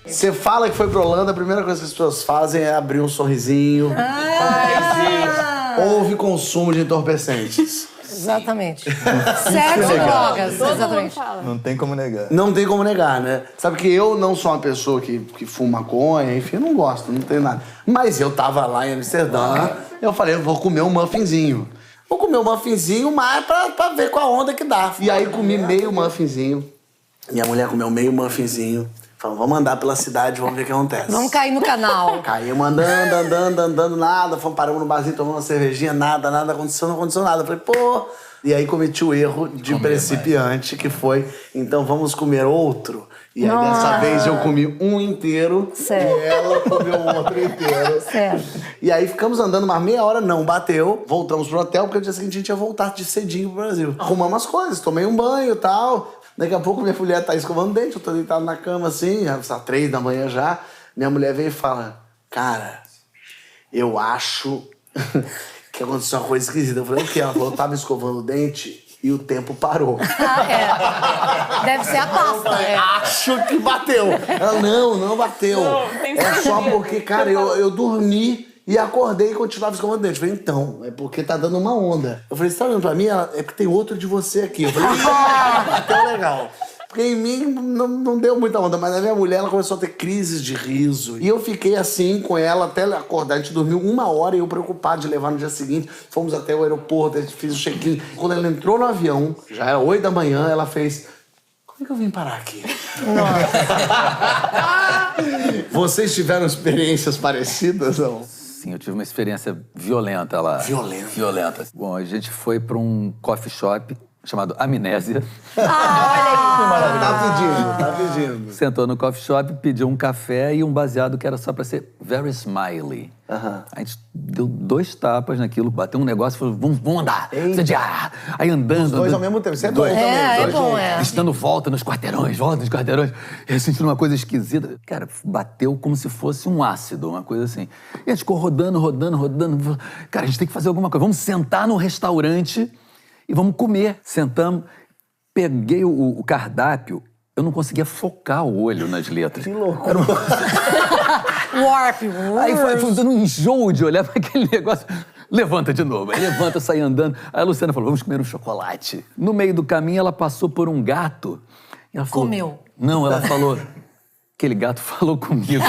Você fala que foi pra Holanda, a primeira coisa que as pessoas fazem é abrir um sorrisinho. Houve consumo de entorpecentes. Exatamente. Sexo, drogas. Exatamente. Não tem como negar. Não tem como negar, né? Sabe que eu não sou uma pessoa que fuma maconha, enfim, eu não gosto, não tem nada. Mas eu tava lá em Amsterdã, eu falei, eu vou comer um muffinzinho. Vou comer um muffinzinho, mas pra ver qual a onda que dá. E aí comi meio muffinzinho. Minha mulher comeu meio muffinzinho. Falou, vamos andar pela cidade, vamos ver o que acontece. Vamos cair no canal. Caímos andando, nada. Paramos no barzinho, tomamos uma cervejinha, nada aconteceu, não aconteceu nada. Eu falei, pô... E aí cometi o erro de principiante, que foi, então vamos comer outro. E aí dessa vez eu comi um inteiro Certo. e ela comeu o outro inteiro. Certo. E aí ficamos andando mais meia hora, não bateu. Voltamos pro hotel, porque no dia seguinte a gente ia voltar de cedinho pro Brasil. Arrumamos as coisas, tomei um banho e tal... Daqui a pouco minha mulher tá escovando dente, eu tô deitado na cama assim, às 3 da manhã já. Minha mulher veio e fala, cara, eu acho que aconteceu uma coisa esquisita. Eu falei, o quê? Ela falou, eu tava escovando o dente e o tempo parou. Deve ser a pasta. Acho que bateu. Ela, não bateu. É só porque, cara, eu dormi e acordei e continuava escovando o dente. Eu falei, então, é porque tá dando uma onda. Eu falei, você tá olhando pra mim? Ela, é porque tem outro de você aqui. Eu falei, bateu legal. Porque em mim não deu muita onda, mas na minha mulher ela começou a ter crises de riso. E eu fiquei assim com ela até ela acordar. A gente dormiu 1 hora e eu preocupado de levar no dia seguinte. Fomos até o aeroporto, a gente fez o check-in. Quando ela entrou no avião, já era 8 da manhã, ela fez... Como é que eu vim parar aqui? Vocês tiveram experiências parecidas, não? Sim, eu tive uma experiência violenta lá. Violenta. Bom, a gente foi pra um coffee shop chamado Amnésia. Tá pedindo. Sentou no coffee shop, pediu um café e um baseado que era só pra ser very smiley. A gente deu 2 tapas naquilo, bateu um negócio e falou, vamos andar. Aí andando. Os dois ao mesmo tempo, isso é bom. É bom, é. A gente dando volta nos quarteirões. E eu sentindo uma coisa esquisita. Cara, bateu como se fosse um ácido, uma coisa assim. E a gente ficou rodando. Cara, a gente tem que fazer alguma coisa. Vamos sentar no restaurante e vamos comer. Sentamos, peguei o cardápio, eu não conseguia focar o olho nas letras. Que loucura. Warp. Aí foi dando um enjoo de olhar para aquele negócio. Levanta de novo. Aí levanta, sai andando. Aí a Luciana falou, vamos comer um chocolate. No meio do caminho, ela passou por um gato. E ela falou, comeu. Não, ela falou, aquele gato falou comigo.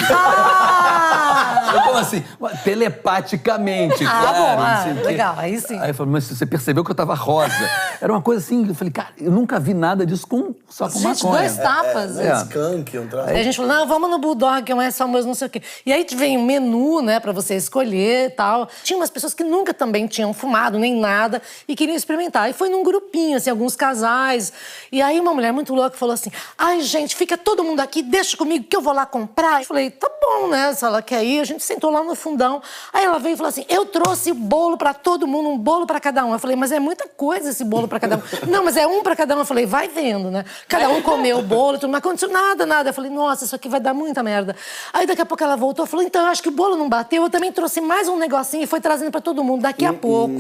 Como assim? Telepaticamente, claro. Bom, não sei o quê. legal, aí sim. Aí eu falei, mas você percebeu que eu tava rosa? Era uma coisa assim, eu falei, cara, eu nunca vi nada disso só com Gente, maconha. 2 tapas. Skunk, um traço. Aí a gente falou, não, vamos no Bulldog, que é mais famoso, não sei o quê. E aí vem um menu, né, pra você escolher e tal. Tinha umas pessoas que nunca também tinham fumado, nem nada, e queriam experimentar. E foi num grupinho, assim, alguns casais. E aí uma mulher muito louca falou assim, ai, gente, fica todo mundo aqui, deixa comigo que eu vou lá comprar. Eu falei, tá bom, né, se ela quer ir. A gente sentou lá no fundão. Aí ela veio e falou assim, eu trouxe bolo pra todo mundo, um bolo pra cada um. Eu falei, mas é muita coisa esse bolo pra cada um. Não, mas é um pra cada um. Eu falei, vai vendo, né? Cada um comeu o bolo, tudo, não aconteceu nada. Eu falei, nossa, isso aqui vai dar muita merda. Aí daqui a pouco ela voltou e falou, então, eu acho que o bolo não bateu, eu também trouxe mais um negocinho e foi trazendo pra todo mundo. Daqui a pouco,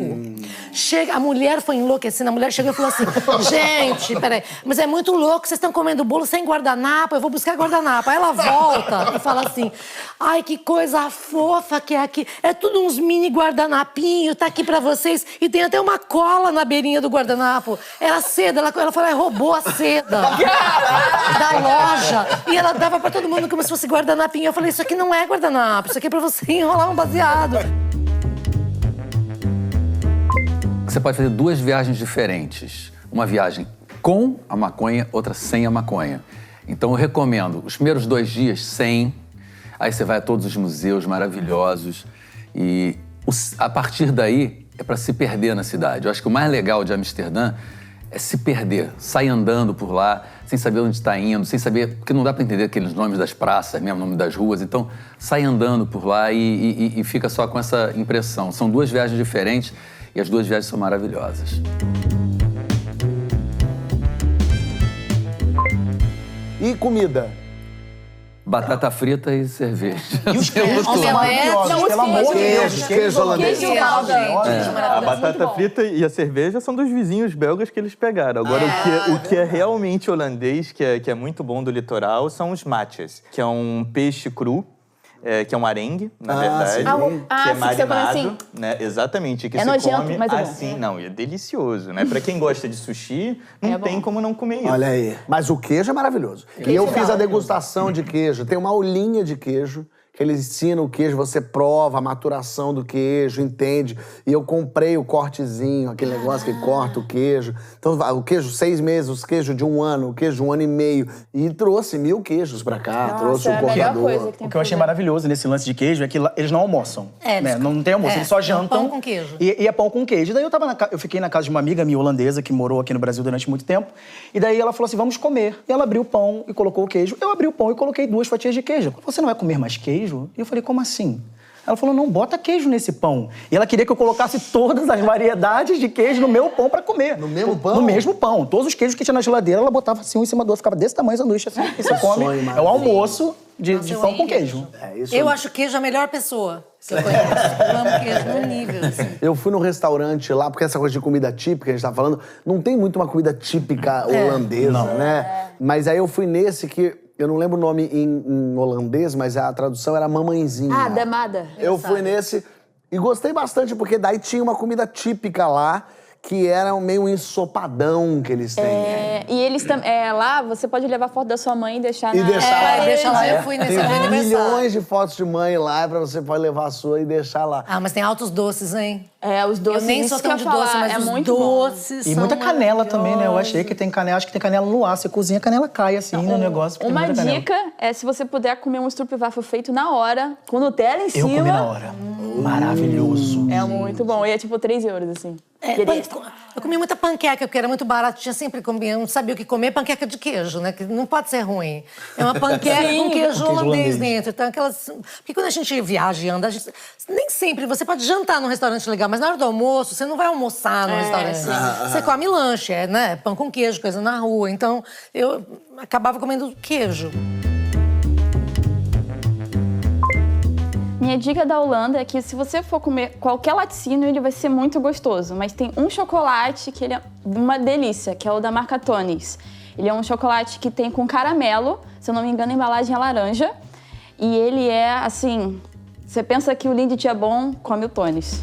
chega, a mulher foi enlouquecendo, a mulher chegou e falou assim, gente, peraí, mas é muito louco, vocês estão comendo bolo sem guardanapo, eu vou buscar guardanapo. Aí ela volta e fala assim, ai, que coisa fofa que é aqui, é tudo uns mini guardanapinhos, tá aqui pra vocês, e tem até uma cola na beirinha do guardanapo. Era seda, ela falou, ela roubou a seda da loja, e ela dava pra todo mundo como se fosse guardanapinho. Eu falei, isso aqui não é guardanapo, isso aqui é pra você enrolar um baseado. Você pode fazer 2 viagens diferentes. Uma viagem com a maconha, outra sem a maconha. Então eu recomendo os primeiros 2 dias sem, aí você vai a todos os museus maravilhosos e a partir daí é para se perder na cidade. Eu acho que o mais legal de Amsterdã se perder, sai andando por lá, sem saber onde está indo, sem saber, porque não dá para entender aqueles nomes das praças, mesmo nome das ruas, então sai andando por lá e fica só com essa impressão. São 2 viagens diferentes e as 2 viagens são maravilhosas. E comida? Batata frita e cerveja. E os queijos são maravilhosos, pelo amor de Deus. Queijo holandês. A batata frita e a cerveja são dos vizinhos belgas que eles pegaram. Agora, o que é realmente holandês, que é muito bom do litoral, são os matjes, que é um peixe cru, que é um arengue, na verdade, que é marinado, assim. Né? Exatamente, que é se nojento, come mas assim. Não, é delicioso, né? Pra quem gosta de sushi, não tem como não comer isso. Olha aí. Mas o queijo é maravilhoso. E eu fiz a degustação de queijo. Tem uma aulinha de queijo, que eles ensinam o queijo, você prova a maturação do queijo, entende? E eu comprei o cortezinho, aquele negócio que corta o queijo. Então, o queijo 6 meses, o queijo de 1 ano, o queijo de 1 ano e meio. E trouxe 1000 queijos pra cá, trouxe o cortador. O que eu achei maravilhoso nesse lance de queijo é que eles não almoçam. Né? Não tem almoço, eles só jantam. Pão com queijo. E é pão com queijo. E daí eu fiquei na casa de uma amiga minha holandesa que morou aqui no Brasil durante muito tempo. E daí ela falou assim, vamos comer. E ela abriu o pão e colocou o queijo. Eu abri o pão e coloquei 2 fatias de queijo. Ela falou, você não vai comer mais queijo? E eu falei, como assim? Ela falou, não, bota queijo nesse pão. E ela queria que eu colocasse todas as variedades de queijo no meu pão pra comer. No mesmo pão? No mesmo pão. Todos os queijos que tinha na geladeira, ela botava assim, um em cima do outro. Ficava desse tamanho, sanduíche assim. E você come. É o almoço de pão com queijo. Eu acho queijo a melhor pessoa que eu conheço. Eu amo queijo num nível, assim. Eu fui num restaurante lá, porque essa coisa de comida típica, a gente tá falando, não tem muito uma comida típica holandesa, né? Mas aí eu fui nesse que... Eu não lembro o nome em holandês, mas a tradução era mamãezinha. Ah, damada. Eu fui nesse e gostei bastante, porque daí tinha uma comida típica lá, que era meio um ensopadão que eles têm. E eles também... lá, você pode levar foto da sua mãe e deixar na... Deixa lá. Eu fui nesse aniversário. Milhões de fotos de mãe lá, pra você pode levar a sua e deixar lá. Ah, mas tem altos doces, hein? Os doces. Eu nem sou tão de doce, mas os muito doces E muita canela também, né? Eu achei que tem canela, acho que tem canela no ar. Você cozinha, a canela cai assim no negócio. Uma dica é se você puder comer um stroopwafel feito na hora, com Nutella em cima. Eu comi na hora. Maravilhoso. É muito bom. E é tipo 3 euros, assim. Eu comi muita panqueca, porque era muito barato. Tinha sempre comido, eu não sabia o que comer, panqueca de queijo, né? Que não pode ser ruim. É uma panqueca com queijo holandês dentro. Então, porque quando a gente viaja e anda, nem sempre você pode jantar num restaurante legal, mas na hora do almoço, você não vai almoçar no restaurante. Você come lanche, né? Pão com queijo, coisa na rua. Então, eu acabava comendo queijo. Minha dica da Holanda é que se você for comer qualquer laticínio, ele vai ser muito gostoso. Mas tem um chocolate que ele é uma delícia, que é o da marca Tony's. Ele é um chocolate que tem com caramelo, se eu não me engano, a embalagem é laranja. E ele é, assim... Você pensa que o Lindt é bom, come o Tony's.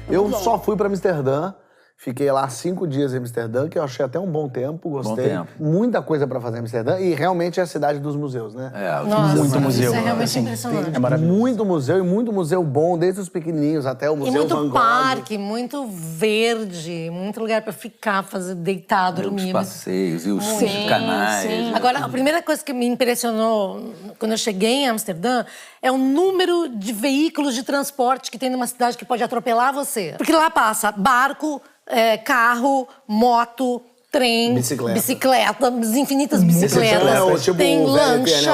Eu só fui pra Amsterdã. Fiquei lá 5 dias em Amsterdã, que eu achei até um bom tempo, gostei. Bom tempo. Muita coisa pra fazer em Amsterdã e realmente é a cidade dos museus, né? Muito museu. Isso é realmente assim, impressionante. É maravilhoso. Muito museu e muito museu bom, desde os pequenininhos até o E Museu muito Van Gogh. parque, muito verde, muito lugar pra ficar, fazer, deitar, Os dormir. passeios e os Sim, canais. sim. Agora, a primeira coisa que me impressionou quando eu cheguei em Amsterdã é o número de veículos de transporte que tem numa cidade que pode atropelar você. Porque lá passa barco, carro, moto, trem, bicicleta, infinitas bicicletas, tem lancha,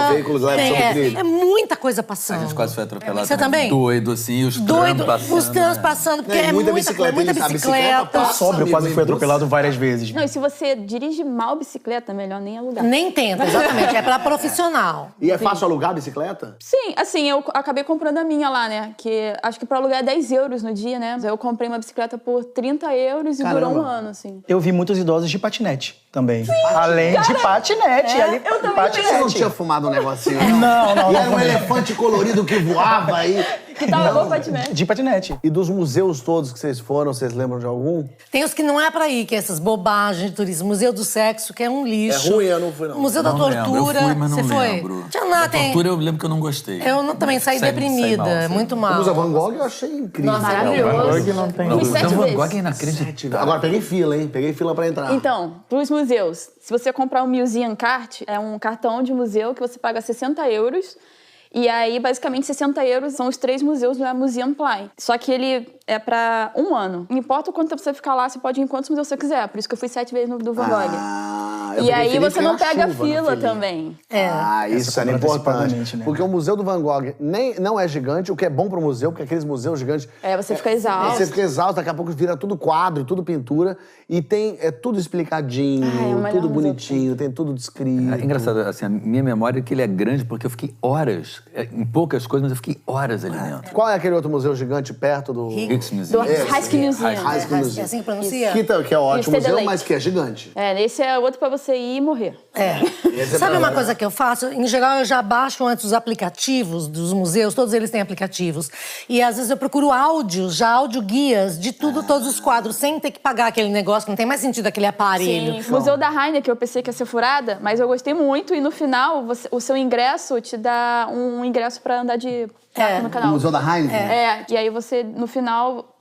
é muita coisa passando. A gente quase foi atropelado. Você também? Doido, assim, os trams passando. Os trams passando, porque é muita bicicleta. Eu sobra, eu quase fui atropelado várias vezes. Não, e se você dirige mal bicicleta, melhor nem alugar. Nem tenta, exatamente, é pra profissional. E é fácil alugar a bicicleta? Sim, assim, eu acabei comprando a minha lá, né? Que acho que pra alugar é 10 euros no dia, né? Eu comprei uma bicicleta por 30 euros e durou um ano, assim. Eu vi muitos idosos de patinete também. Além de patinete. Eu também Você não tinha fumado um negocinho, Não. E era um elefante colorido que voava aí. Que tava bom patinete. De patinete. E dos museus todos que vocês foram, vocês lembram de algum? Tem os que não é pra ir, que é essas bobagens de turismo. Museu do Sexo, que é um lixo. É ruim, eu não fui, não. Museu da Tortura. Eu fui, mas não você lembro. foi? Tinha Da tortura eu lembro que eu não gostei. Eu também saí deprimida, mal, muito O mal. Museu Van Gogh eu achei incrível. Nossa, maravilhoso. não tem Fui 7 Van vezes. Gogh é inacreditável. Agora peguei fila, hein? Peguei fila pra entrar. Então, pros museus, se você comprar um Museum Card, é um cartão de museu que você paga 60 euros E aí, basicamente, 60 euros são os 3 museus do Museumplein. Só que ele é pra 1 ano. Não importa o quanto tempo você ficar lá, você pode ir em quantos museus você quiser. Por isso que eu fui 7 vezes no do Van Gogh. E aí você não pega fila também. Isso é importante. Né? Porque o Museu do Van Gogh não é gigante, o que é bom pro museu, porque aqueles museus gigantes... Você fica exausto. Você fica exausto, daqui a pouco vira tudo quadro, tudo pintura. E é tudo explicadinho, tudo bonitinho, tem tudo descrito. É engraçado, assim, a minha memória é que ele é grande porque eu fiquei horas, em poucas coisas, mas eu fiquei horas ali dentro. Qual é aquele outro museu gigante perto do... Do Rijksmuseum. É assim que pronuncia? Que é ótimo museu, mas que é gigante. Esse é outro pra você ir e morrer. Sabe uma coisa que eu faço? Em geral, eu já baixo antes os aplicativos dos museus, todos eles têm aplicativos. E às vezes eu procuro áudios, audioguias de todos os quadros, sem ter que pagar aquele negócio, que não tem mais sentido aquele aparelho. Sim. Museu da Heineken, eu pensei que ia ser furada, mas eu gostei muito. E no final, o seu ingresso te dá um ingresso pra andar de barco no canal. O Museu da Heineken? E aí você, no final,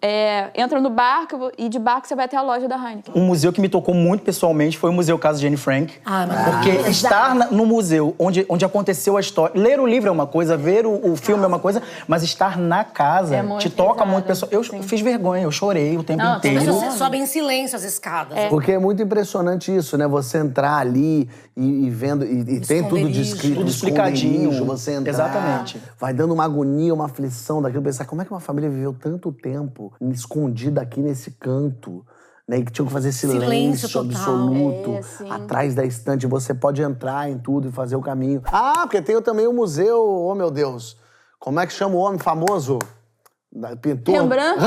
entra no barco e de barco você vai até a loja da Heineken. Um museu que me tocou muito pessoalmente foi o Museu Casa Jane Frank. Porque estar no museu onde aconteceu a história... Ler o livro é uma coisa, ver o filme é uma coisa, mas estar na casa te toca muito pessoal. Eu fiz vergonha, eu chorei o tempo inteiro. Mas você sobe em silêncio as escadas. Porque é muito impressionante isso, né? Você entrar ali e vendo... E tem tudo descrito, tudo explicadinho. Você entrar, Exatamente. vai dando uma agonia, uma aflição daquilo. Pensar, como é que uma família viveu tanto tempo escondida aqui nesse canto? Né, que tinham que fazer silêncio absoluto atrás da estante. Você pode entrar em tudo e fazer o caminho. Porque tem também o museu, oh meu Deus, como é que chama o homem famoso? Pintor? Rembrandt,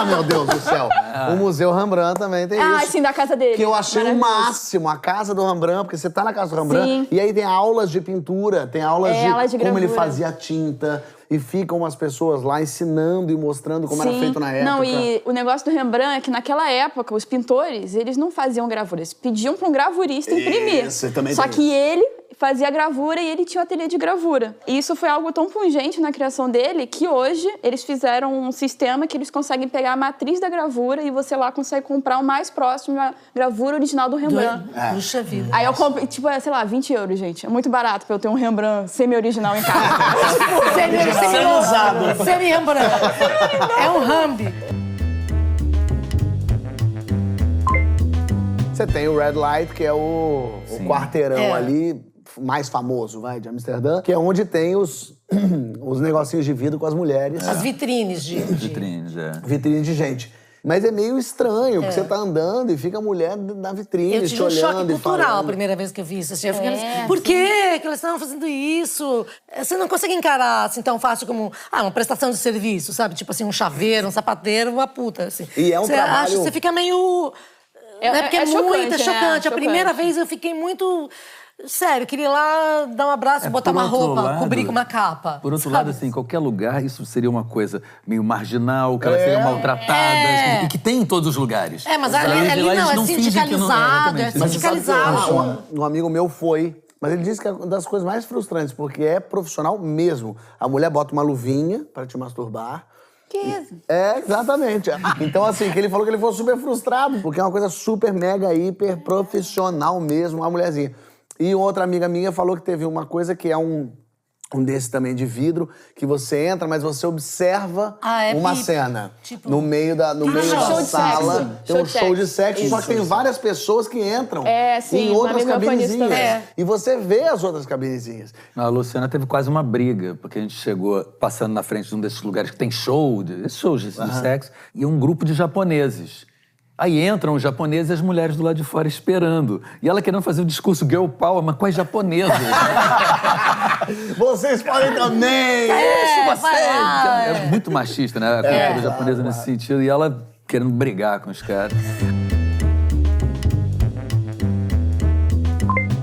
meu Deus do céu. O Museu Rembrandt também tem isso. Sim, da casa dele. Que eu achei o máximo, a casa do Rembrandt, porque você tá na casa do Rembrandt e aí tem aulas de pintura, tem aulas de como ele fazia tinta. E ficam as pessoas lá ensinando e mostrando como era feito na época. Não, e o negócio do Rembrandt é que naquela época, os pintores, eles não faziam gravura. Eles pediam para um gravurista imprimir. Só que ele fazia a gravura e ele tinha o ateliê de gravura. E isso foi algo tão pungente na criação dele que hoje eles fizeram um sistema que eles conseguem pegar a matriz da gravura e você lá consegue comprar o mais próximo da gravura original do Rembrandt. Puxa vida. Aí eu comprei, sei lá, 20 euros, gente. É muito barato pra eu ter um Rembrandt semi-original em casa. Semi-Rembrandt. É um Rambi. Você tem o Red Light, que é o quarteirão ali, mais famoso, de Amsterdã, que é onde tem os negocinhos de vidro com as mulheres. As vitrines Vitrines, Vitrine de gente. Mas é meio estranho, porque você tá andando e fica a mulher na vitrine, te olhando e falando. Eu tive um choque cultural a primeira vez que eu vi isso. Assim, eu fiquei assim, por que eles estavam fazendo isso? Você não consegue encarar assim tão fácil como uma prestação de serviço, sabe? Tipo assim, um chaveiro, um sapateiro, uma puta, assim. E é um trabalho... Você fica meio... Porque é muito chocante. A primeira vez eu fiquei muito... Sério, eu queria ir lá dar um abraço, botar uma roupa, cobrir com uma capa. Por outro lado, assim, em qualquer lugar, isso seria uma coisa meio marginal, que elas seriam maltratadas, e que tem em todos os lugares. Mas ali não, é sindicalizado, Um amigo meu foi, mas ele disse que é uma das coisas mais frustrantes, porque é profissional mesmo. A mulher bota uma luvinha pra te masturbar. Que isso? Exatamente. Então, assim, que ele falou que ele foi super frustrado, porque é uma coisa super, mega, hiper profissional mesmo, uma mulherzinha. E outra amiga minha falou que teve uma coisa que é um desse também de vidro, que você entra, mas você observa uma cena. Tipo... No meio da sala. Tem um show de sexo, só que tem várias pessoas que entram em outras cabinezinhas. E você vê as outras cabinezinhas. A Luciana teve quase uma briga, porque a gente chegou passando na frente de um desses lugares que tem shows de sexo, e um grupo de japoneses. Aí entram os japoneses e as mulheres do lado de fora esperando. E ela querendo fazer o discurso girl power, mas com as japonesas. Vocês podem também! É muito machista, né? A cultura japonesa nesse sentido. E ela querendo brigar com os caras.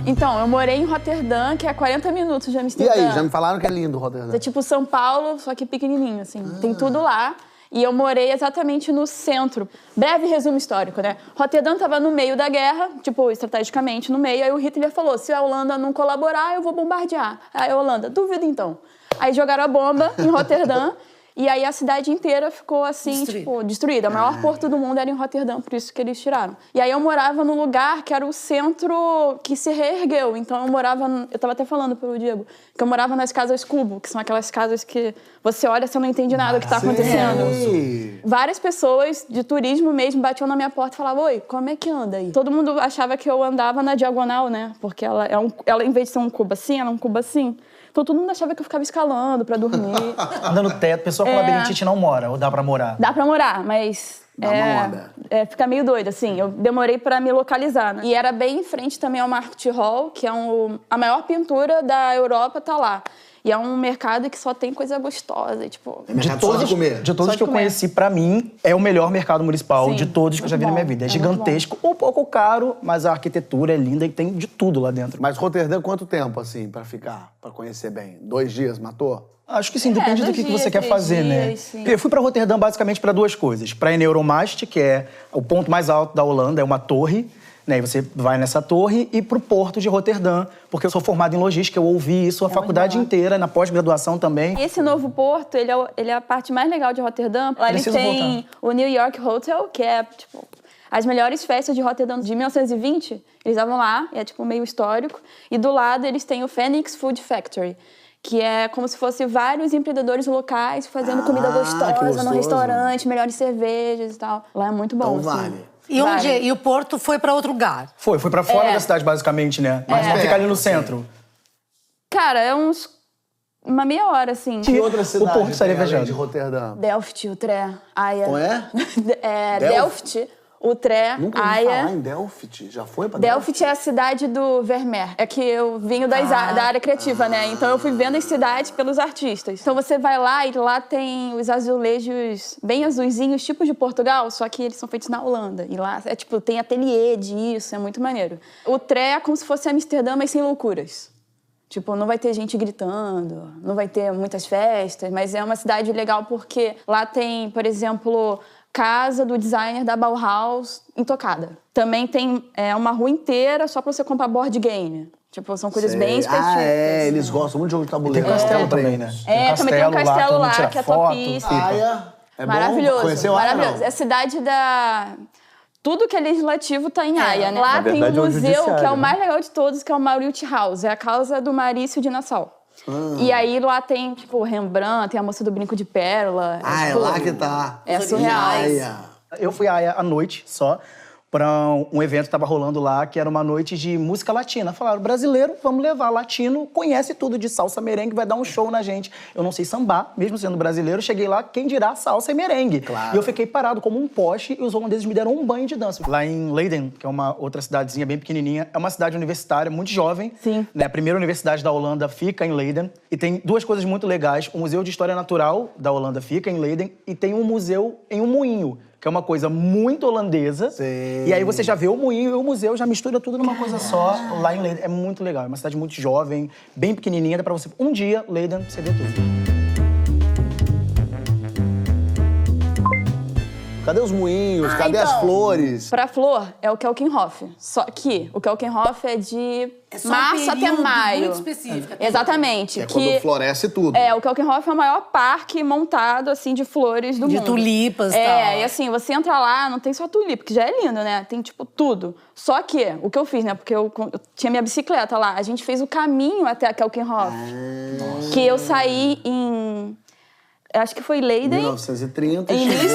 Então, eu morei em Roterdã, que é 40 minutos de Amsterdã. E aí, já me falaram que é lindo Roterdã. É tipo São Paulo, só que pequenininho, assim. Tem tudo lá. E eu morei exatamente no centro. Breve resumo histórico, né? Roterdã estava no meio da guerra, tipo, estrategicamente no meio. Aí o Hitler falou, se a Holanda não colaborar, eu vou bombardear. Aí a Holanda, duvido então. Aí jogaram a bomba em Roterdã E aí a cidade inteira ficou assim, tipo, destruída. O maior porto do mundo era em Roterdã, por isso que eles tiraram. E aí eu morava num lugar que era o centro que se reergueu. Então eu tava até falando pro Diego, que eu morava nas casas cubo, que são aquelas casas que você olha e você não entende nada do que tá acontecendo. Várias pessoas de turismo mesmo batiam na minha porta e falavam, oi, como é que anda aí? Todo mundo achava que eu andava na diagonal, né? Porque ela, em vez de ser um cubo assim, ela é um cubo assim. Então todo mundo achava que eu ficava escalando pra dormir. Andando no teto, pessoa com labirintite não mora, ou dá pra morar? Dá pra morar, mas... Dá uma onda. Fica meio doido, assim. Eu demorei pra me localizar, né? E era bem em frente também ao Markt Hall, que é a maior pintura da Europa, tá lá. E é um mercado que só tem coisa gostosa, tipo... É mercado só de comer. De todos que eu conheci, pra mim, é o melhor mercado municipal de todos que eu já vi na minha vida. É gigantesco, um pouco caro, mas a arquitetura é linda e tem de tudo lá dentro. Mas Roterdã, quanto tempo, assim, pra ficar, pra conhecer bem? 2 dias, matou? Acho que sim, depende do que você quer 3 fazer, né? dias, sim. Eu fui pra Roterdã basicamente pra 2 coisas. Pra ir em Euromast, que é o ponto mais alto da Holanda, é uma torre, né? E você vai nessa torre, e pro porto de Roterdã, porque eu sou formado em logística, eu ouvi isso a faculdade inteira, na pós-graduação também. Esse novo porto, ele é a parte mais legal de Roterdã. Lá ele tem o New York Hotel, que é, tipo... As melhores festas de Roterdã de 1920, eles estavam lá, é tipo meio histórico. E do lado eles têm o Phoenix Food Factory, que é como se fosse vários empreendedores locais fazendo comida gostosa no restaurante, melhores cervejas e tal. Lá é muito bom, então assim. vale. E o Porto foi pra outro lugar? Foi pra fora da cidade, basicamente, né? Mas não fica ali no centro. Cara, é uma meia hora, assim. Que outra cidade o Porto estaria além viajando de Roterdã? Delft, Utrecht, Haia. Como é? Delft, Utrecht, Nunca ouvi Haia. falar em Delft. Já foi pra Delft? Delft é a cidade do Vermeer. É que eu venho da área criativa, né? Então eu fui vendo as cidades pelos artistas. Então você vai lá e lá tem os azulejos bem azulzinhos, tipo de Portugal, só que eles são feitos na Holanda. E lá é tipo, tem ateliê disso, é muito maneiro. Utrecht é como se fosse Amsterdã, mas sem loucuras. Tipo, não vai ter gente gritando, não vai ter muitas festas, mas é uma cidade legal porque lá tem, por exemplo, casa do designer da Bauhaus intocada. Também tem uma rua inteira só pra você comprar board game. Tipo, são coisas bem específicas. Eles gostam muito de jogo de tabuleiro. Tem castelo também, né? Também tem um castelo lá, tira que é foto, topíssimo. É Maravilhoso. bom? Conheceu maravilhoso. É a cidade da... Tudo que é legislativo tá em Haia, né? Lá tem um museu que é o mais legal de todos, que é o Mauritshuis. É a casa do Mauricio de Nassau. E aí lá tem, tipo, Rembrandt, tem a moça do brinco de pérola. É tipo, lá que tá. É surreal. Eu fui à noite só para um evento que estava rolando lá, que era uma noite de música latina. Falaram, brasileiro, vamos levar, latino, conhece tudo de salsa, merengue, vai dar um show na gente. Eu não sei sambar, mesmo sendo brasileiro, cheguei lá, quem dirá salsa e merengue. Claro. E eu fiquei parado como um poste e os holandeses me deram um banho de dança. Lá em Leiden, que é uma outra cidadezinha bem pequenininha, é uma cidade universitária muito jovem. Sim. Né? A primeira universidade da Holanda fica em Leiden. E tem 2 coisas muito legais. O Museu de História Natural da Holanda fica em Leiden e tem um museu em um moinho, que é uma coisa muito holandesa. Sim. E aí você já vê o moinho e o museu, já mistura tudo numa coisa só lá em Leiden. É muito legal, é uma cidade muito jovem, bem pequenininha, dá pra você... Um dia, Leiden, você vê tudo. Cadê os moinhos? Cadê as então, flores? Pra flor, é o Keukenhof. Só que o Keukenhof é de só março um até período maio. muito específico. Exatamente. É quando floresce tudo. O Keukenhof é o maior parque montado, assim, de flores do mundo. De tulipas e tal. E assim, você entra lá, não tem só tulipa, que já é lindo, né? Tem, tipo, tudo. Só que, o que eu fiz, né? Porque eu tinha minha bicicleta lá. A gente fez o caminho até a Keukenhof. Que eu saí em... Acho que foi Leiden. 1930. Início.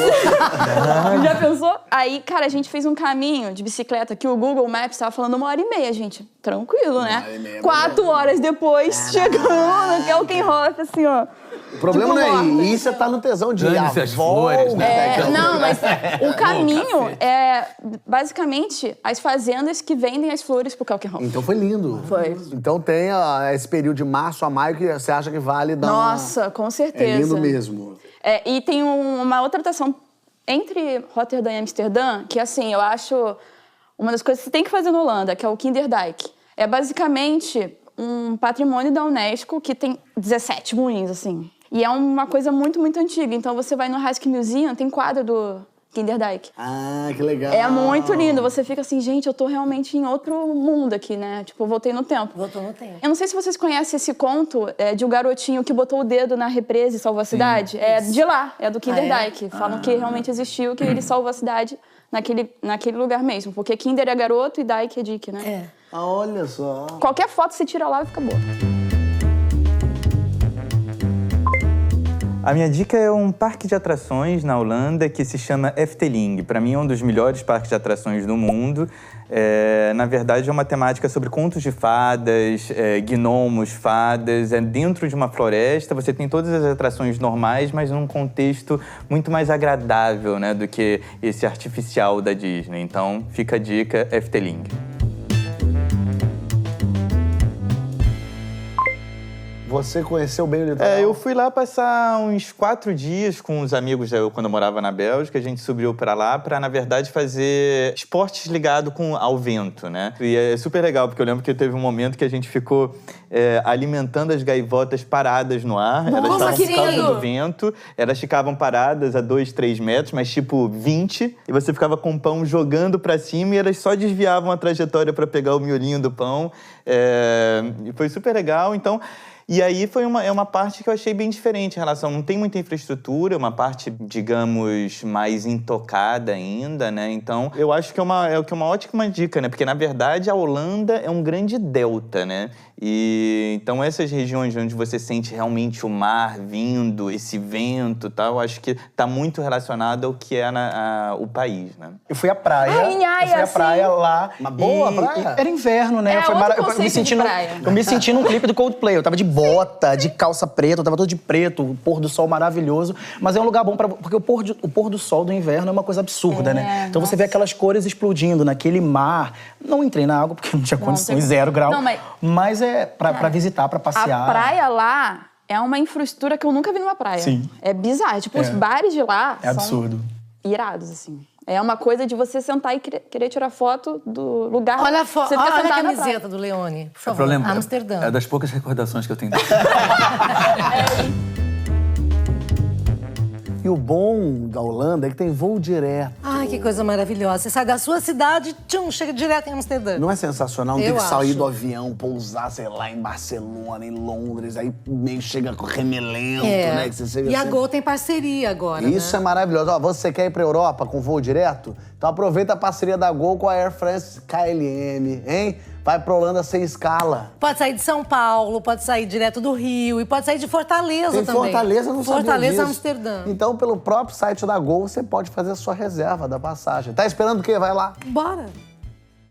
Já pensou? Aí, cara, a gente fez um caminho de bicicleta que o Google Maps tava falando 1h30, gente. Tranquilo, né? 1h30, 4 horas depois, chegando no Keukenhof, assim, ó. O problema tipo, não é isso, você tá no tesão de ir à Dane-se as flores, né? Não, mas o caminho é basicamente as fazendas que vendem as flores pro Keukenhof. Então foi lindo. Foi. Então tem esse período de março a maio que você acha que vale dar Nossa, com certeza. É lindo mesmo. E tem uma outra atração entre Roterdã e Amsterdã, que assim, eu acho uma das coisas que você tem que fazer na Holanda, que é o Kinderdijk. É basicamente um patrimônio da Unesco que tem 17 moinhos, assim. E é uma coisa muito, muito antiga. Então você vai no Rijksmuseum, tem quadro Kinderdijk. Ah, que legal. É muito lindo. Você fica assim, gente, eu tô realmente em outro mundo aqui, né? Tipo, eu voltei no tempo. Voltou no tempo. Eu não sei se vocês conhecem esse conto de um garotinho que botou o dedo na represa e salvou a cidade. É de lá, é do Kinderdijk. Falam que realmente existiu, que ele salvou a cidade naquele lugar mesmo. Porque Kinder é garoto e Dijk é Dick, né? É. Ah, olha só. Qualquer foto você tira lá e fica boa. A minha dica é um parque de atrações na Holanda que se chama Efteling. Para mim é um dos melhores parques de atrações do mundo. Na verdade, é uma temática sobre contos de fadas, gnomos, fadas. É dentro de uma floresta, você tem todas as atrações normais, mas num contexto muito mais agradável, né, do que esse artificial da Disney. Então, fica a dica, Efteling. Você conheceu bem o litoral? Eu fui lá passar uns 4 dias com os amigos quando eu morava na Bélgica. A gente subiu pra lá pra, na verdade, fazer esportes ligados ao vento, né? E é super legal, porque eu lembro que teve um momento que a gente ficou alimentando as gaivotas paradas no ar. Elas estavam por causa do vento. Elas ficavam paradas a 2, 3 metros, mas tipo 20. E você ficava com o pão jogando pra cima e elas só desviavam a trajetória pra pegar o miolinho do pão. E foi super legal. Então... E aí foi uma parte que eu achei bem diferente em relação... Não tem muita infraestrutura, uma parte, digamos, mais intocada ainda, né? Então, eu acho que é uma ótima dica, né? Porque, na verdade, a Holanda é um grande delta, né? E então essas regiões onde você sente realmente o mar vindo, esse vento e tal, acho que está muito relacionado ao que é o país, né? Eu fui à praia. Lá. Uma boa praia? Era inverno, né? Eu me senti num clipe do Coldplay. Eu tava de bota, de calça preta, eu tava todo de preto, o pôr do sol maravilhoso. Mas é um lugar bom porque o pôr do sol do inverno é uma coisa absurda, né? Então você vê aquelas cores explodindo naquele mar. Não entrei na água porque não tinha condições, 0 grau. Não, mas pra visitar, pra passear. A praia lá é uma infraestrutura que eu nunca vi numa praia. Sim. É bizarro. Tipo, os bares de lá são absurdo. Irados, assim. É uma coisa de você sentar e querer tirar foto do lugar. Olha você a camiseta do Leone, por favor. Amsterdã. É das poucas recordações que eu tenho. E o bom da Holanda é que tem voo direto. Ai, que coisa maravilhosa. Você sai da sua cidade, chega direto em Amsterdã. Não é sensacional? Não tem que sair do avião, pousar, sei lá, em Barcelona, em Londres, aí meio chega remelento, né? Que você chega e a Gol tem parceria agora, Isso, né? É maravilhoso. Ó, você quer ir pra Europa com voo direto? Então aproveita a parceria da Gol com a Air France KLM, hein? Vai pra Holanda sem escala. Pode sair de São Paulo, pode sair direto do Rio e pode sair de Fortaleza também. Fortaleza, não sabia Fortaleza, disso. Amsterdã. Então, pelo próprio site da Gol, você pode fazer a sua reserva da passagem. Tá esperando o quê? Vai lá. Bora.